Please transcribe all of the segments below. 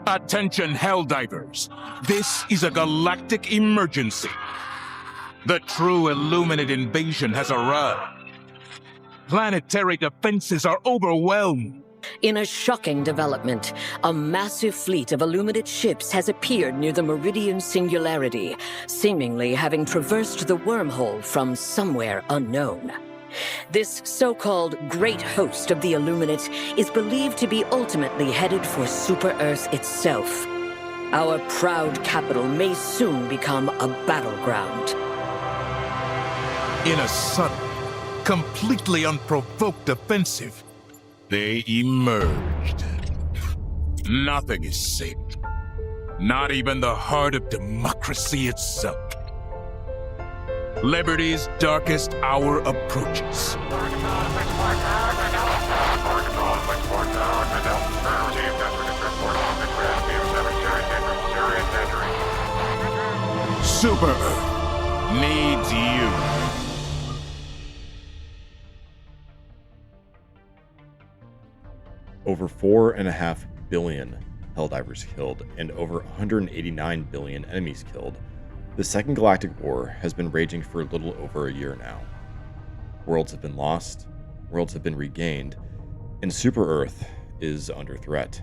Attention, Helldivers. This is a galactic emergency. The true Illuminate invasion has arrived. Planetary defenses are overwhelmed. In a shocking development, a massive fleet of Illuminate ships has appeared near the Meridian Singularity, seemingly having traversed the wormhole from somewhere unknown. This so-called Great Host of the Illuminate is believed to be ultimately headed for Super Earth itself. Our proud capital may soon become a battleground. In a sudden, completely unprovoked offensive, they emerged. Nothing is safe. Not even the heart of democracy itself. Liberty's darkest hour approaches. Super Earth needs you. Over 4.5 billion Helldivers killed and over 189 billion enemies killed, the Second Galactic War has been raging for a little over a year now. Worlds have been lost, worlds have been regained, and Super Earth is under threat.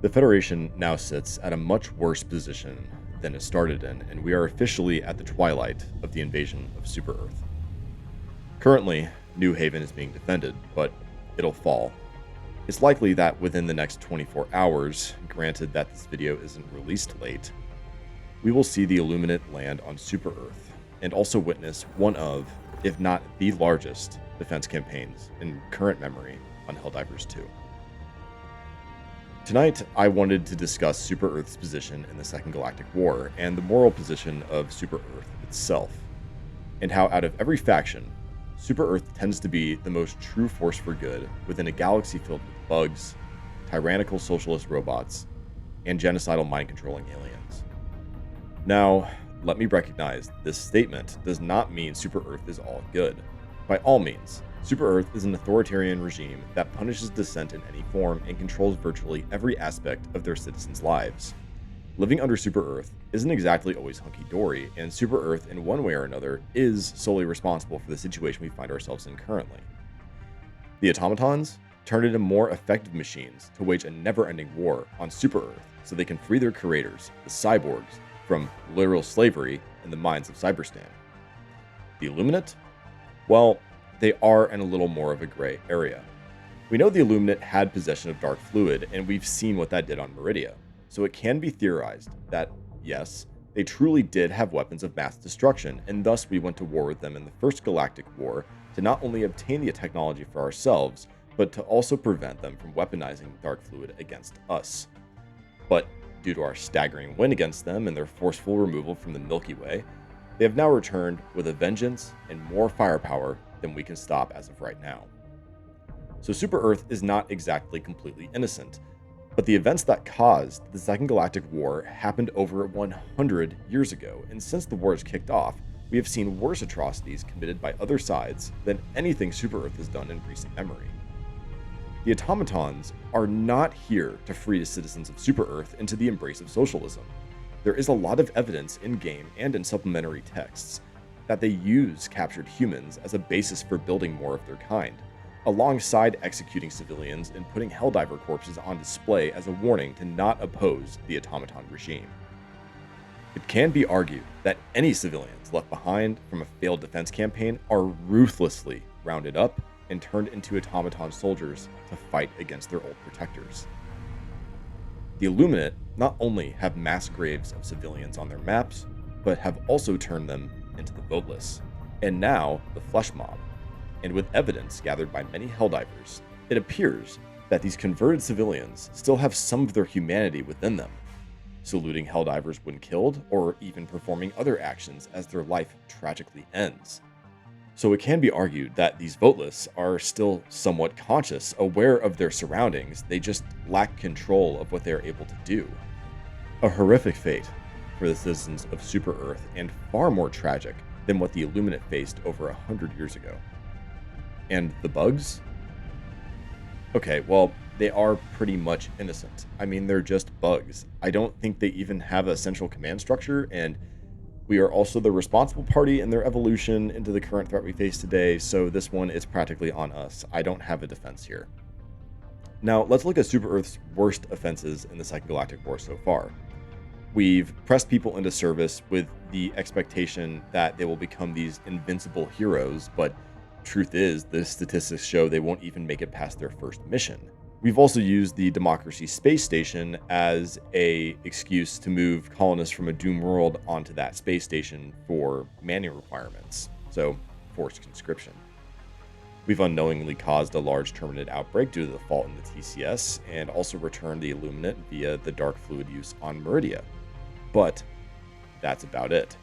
The Federation now sits at a much worse position than it started in, and we are officially at the twilight of the invasion of Super Earth. Currently, New Haven is being defended, but it'll fall. It's likely that within the next 24 hours, granted that this video isn't released late, we will see the Illuminate land on Super Earth, and also witness one of, if not the largest, defense campaigns in current memory on Helldivers 2. Tonight, I wanted to discuss Super Earth's position in the Second Galactic War, and the moral position of Super Earth itself, and how out of every faction, Super Earth tends to be the most true force for good within a galaxy filled with bugs, tyrannical socialist robots, and genocidal mind-controlling aliens. Now, let me recognize this statement does not mean Super Earth is all good. By all means, Super Earth is an authoritarian regime that punishes dissent in any form and controls virtually every aspect of their citizens' lives. Living under Super Earth isn't exactly always hunky-dory, and Super Earth, in one way or another, is solely responsible for the situation we find ourselves in currently. The automatons turned into more effective machines to wage a never-ending war on Super Earth so they can free their creators, the cyborgs, from literal slavery in the minds of Cyberstan. The Illuminate? Well, they are in a little more of a gray area. We know the Illuminate had possession of dark fluid, and we've seen what that did on Meridia. So it can be theorized that, yes, they truly did have weapons of mass destruction, and thus we went to war with them in the First Galactic War to not only obtain the technology for ourselves, but to also prevent them from weaponizing dark fluid against us. But due to our staggering win against them and their forceful removal from the Milky Way, they have now returned with a vengeance and more firepower than we can stop as of right now. So Super Earth is not exactly completely innocent, but the events that caused the Second Galactic War happened over 100 years ago, and since the war has kicked off, we have seen worse atrocities committed by other sides than anything Super Earth has done in recent memory. The automatons are not here to free the citizens of Super Earth into the embrace of socialism. There is a lot of evidence in-game and in supplementary texts that they use captured humans as a basis for building more of their kind, alongside executing civilians and putting Helldiver corpses on display as a warning to not oppose the automaton regime. It can be argued that any civilians left behind from a failed defense campaign are ruthlessly rounded up and turned into automaton soldiers to fight against their old protectors. The Illuminate not only have mass graves of civilians on their maps, but have also turned them into the voteless, and now the flesh mob. And with evidence gathered by many Helldivers, it appears that these converted civilians still have some of their humanity within them, saluting Helldivers when killed, or even performing other actions as their life tragically ends. So it can be argued that these voteless are still somewhat conscious, aware of their surroundings, they just lack control of what they are able to do. A horrific fate for the citizens of Super Earth, and far more tragic than what the Illuminate faced over 100 years ago. And the bugs? Okay, well, they are pretty much innocent. I mean, they're just bugs. I don't think they even have a central command structure, and we are also the responsible party in their evolution into the current threat we face today, so this one is practically on us. I don't have a defense here. Now, let's look at Super Earth's worst offenses in the Second Galactic War so far. We've pressed people into service with the expectation that they will become these invincible heroes, but truth is, the statistics show they won't even make it past their first mission. We've also used the Democracy Space Station as an excuse to move colonists from a doomed world onto that space station for manning requirements, so forced conscription. We've unknowingly caused a large Terminid outbreak due to the fault in the TCS, and also returned the Illuminate via the dark fluid use on Meridia. But that's about it.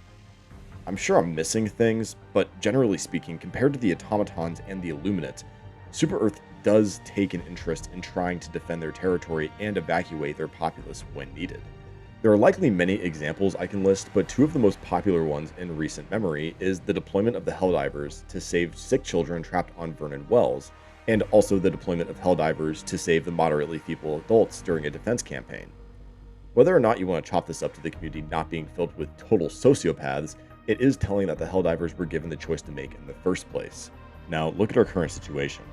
I'm sure I'm missing things, but generally speaking, compared to the automatons and the Illuminate, Super Earth does take an interest in trying to defend their territory and evacuate their populace when needed. There are likely many examples I can list, but two of the most popular ones in recent memory is the deployment of the Helldivers to save sick children trapped on Vernon Wells, and also the deployment of Helldivers to save the moderately feeble adults during a defense campaign. Whether or not you want to chop this up to the community not being filled with total sociopaths, it is telling that the Helldivers were given the choice to make in the first place. Now, look at our current situation.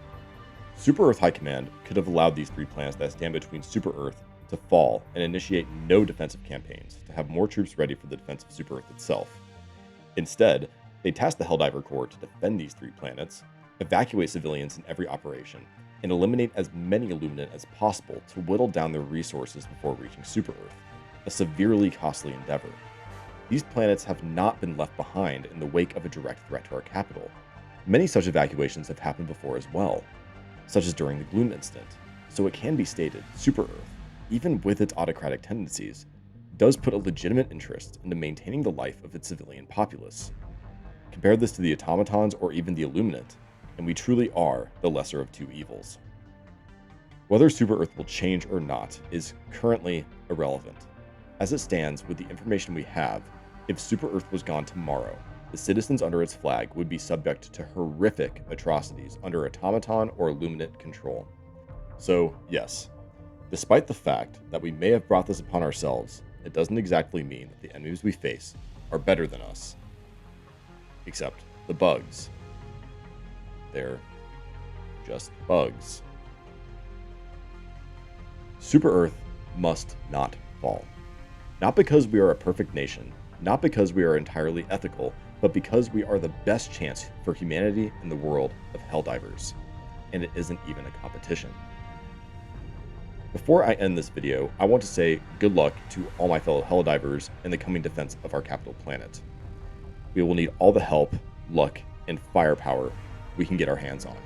Super Earth High Command could have allowed these three planets that stand between Super Earth to fall and initiate no defensive campaigns to have more troops ready for the defense of Super Earth itself. Instead, they tasked the Helldiver Corps to defend these three planets, evacuate civilians in every operation, and eliminate as many Illuminate as possible to whittle down their resources before reaching Super Earth, a severely costly endeavor. These planets have not been left behind in the wake of a direct threat to our capital. Many such evacuations have happened before as well, such as during the Gloom incident, so it can be stated Super Earth, even with its autocratic tendencies, does put a legitimate interest into maintaining the life of its civilian populace. Compare this to the automatons or even the Illuminate, and we truly are the lesser of two evils. Whether Super Earth will change or not is currently irrelevant. As it stands, with the information we have, if Super Earth was gone tomorrow, the citizens under its flag would be subject to horrific atrocities under automaton or Illuminate control. So, yes, despite the fact that we may have brought this upon ourselves, it doesn't exactly mean that the enemies we face are better than us. Except the bugs. They're just bugs. Super Earth must not fall. Not because we are a perfect nation, not because we are entirely ethical, but because we are the best chance for humanity in the world of Helldivers. And it isn't even a competition. Before I end this video, I want to say good luck to all my fellow Helldivers in the coming defense of our capital planet. We will need all the help, luck, and firepower we can get our hands on.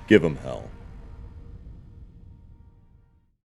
Give 'em hell.